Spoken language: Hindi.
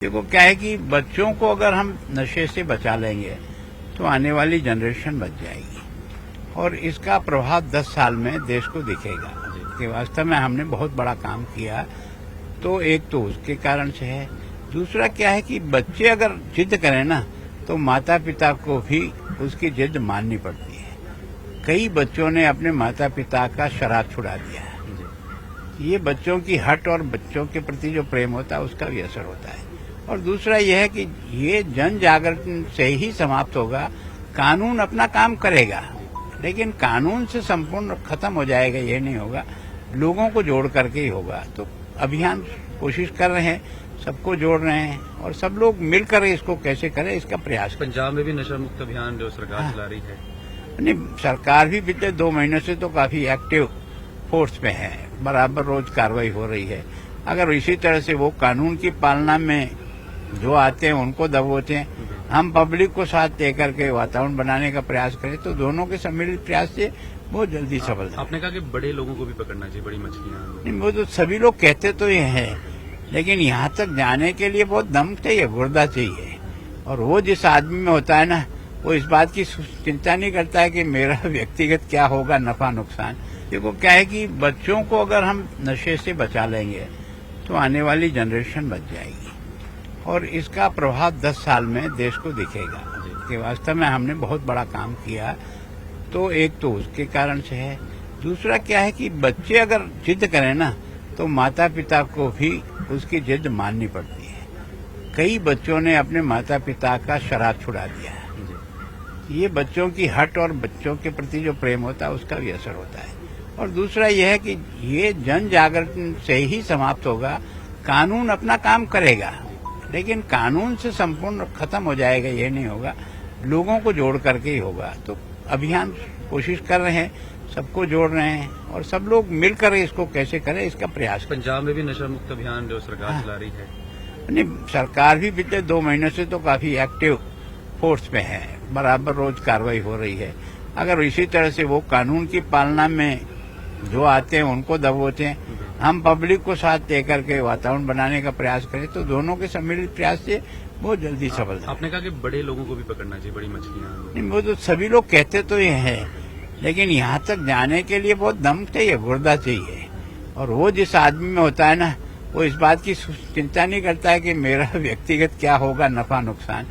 देखो क्या है कि बच्चों को अगर हम नशे से बचा लेंगे तो आने वाली जनरेशन बच जाएगी और इसका प्रभाव 10 साल में देश को दिखेगा कि वास्तव में हमने बहुत बड़ा काम किया। तो एक तो उसके कारण से है, दूसरा क्या है कि बच्चे अगर जिद करें ना तो माता पिता को भी उसकी जिद माननी पड़ती है। कई बच्चों ने अपने माता पिता का शराब छुड़ा दिया है। ये बच्चों की हट और बच्चों के प्रति जो प्रेम होता है उसका भी असर होता है। और दूसरा यह है कि ये जन जागरण से ही समाप्त होगा। कानून अपना काम करेगा लेकिन कानून से संपूर्ण खत्म हो जाएगा ये नहीं होगा, लोगों को जोड़ करके ही होगा। तो अभियान कोशिश कर रहे हैं, सबको जोड़ रहे हैं और सब लोग मिलकर इसको कैसे करें इसका प्रयास। पंजाब में भी नशा मुक्त अभियान जो सरकार चला रही है। नहीं, सरकार भी पिछले 2 महीनों से तो काफी एक्टिव फोर्स में है, बराबर रोज कार्रवाई हो रही है। अगर इसी तरह से वो कानून की पालना में जो आते हैं उनको दबोचते हैं, हम पब्लिक को साथ लेकर के वातावरण बनाने का प्रयास करें तो दोनों के सम्मिलित प्रयास से बहुत जल्दी सफल। आपने कहा कि बड़े लोगों को भी पकड़ना चाहिए, बड़ी मछलियां। नहीं, वो तो सभी लोग कहते तो ये है, लेकिन यहाँ तक जाने के लिए बहुत दम चाहिए, गुर्दा चाहिए। और वो जिस आदमी में होता है ना, वो इस बात की चिंता नहीं करता है कि मेरा व्यक्तिगत क्या होगा, नफा नुकसान। देखो क्या है कि बच्चों को अगर हम नशे से बचा लेंगे तो आने वाली जनरेशन बच जाएगी और इसका प्रभाव 10 साल में देश को दिखेगा कि वास्तव में हमने बहुत बड़ा काम किया। तो एक तो उसके कारण से है, दूसरा क्या है कि बच्चे अगर जिद करें ना तो माता पिता को भी उसकी जिद माननी पड़ती है। कई बच्चों ने अपने माता पिता का शराब छुड़ा दिया है। ये बच्चों की हट और बच्चों के प्रति जो प्रेम होता है उसका भी असर होता है। और दूसरा यह है कि ये जन जागरण से ही समाप्त होगा। कानून अपना काम करेगा लेकिन कानून से संपूर्ण खत्म हो जाएगा ये नहीं होगा, लोगों को जोड़ करके ही होगा। तो अभियान कोशिश कर रहे हैं, सबको जोड़ रहे हैं और सब लोग मिलकर इसको कैसे करें इसका प्रयास। पंजाब में भी नशा मुक्त अभियान जो सरकार चला रही है। नहीं, सरकार भी पिछले 2 महीनों से तो काफी एक्टिव फोर्स में है, बराबर रोज कार्रवाई हो रही है। अगर इसी तरह से वो कानून की पालना में जो आते हैं उनको दबोचते हैं, हम पब्लिक को साथ लेकर के वातावरण बनाने का प्रयास करें तो दोनों के सम्मिलित प्रयास से बहुत जल्दी सफल। आपने कहा कि बड़े लोगों को भी पकड़ना चाहिए, बड़ी मछलियां। नहीं, वो तो सभी लोग कहते तो ये है, लेकिन यहाँ तक जाने के लिए बहुत दम चाहिए, गुर्दा चाहिए। और वो जिस आदमी में होता है ना, वो इस बात की चिंता नहीं करता है कि मेरा व्यक्तिगत क्या होगा, नफा नुकसान।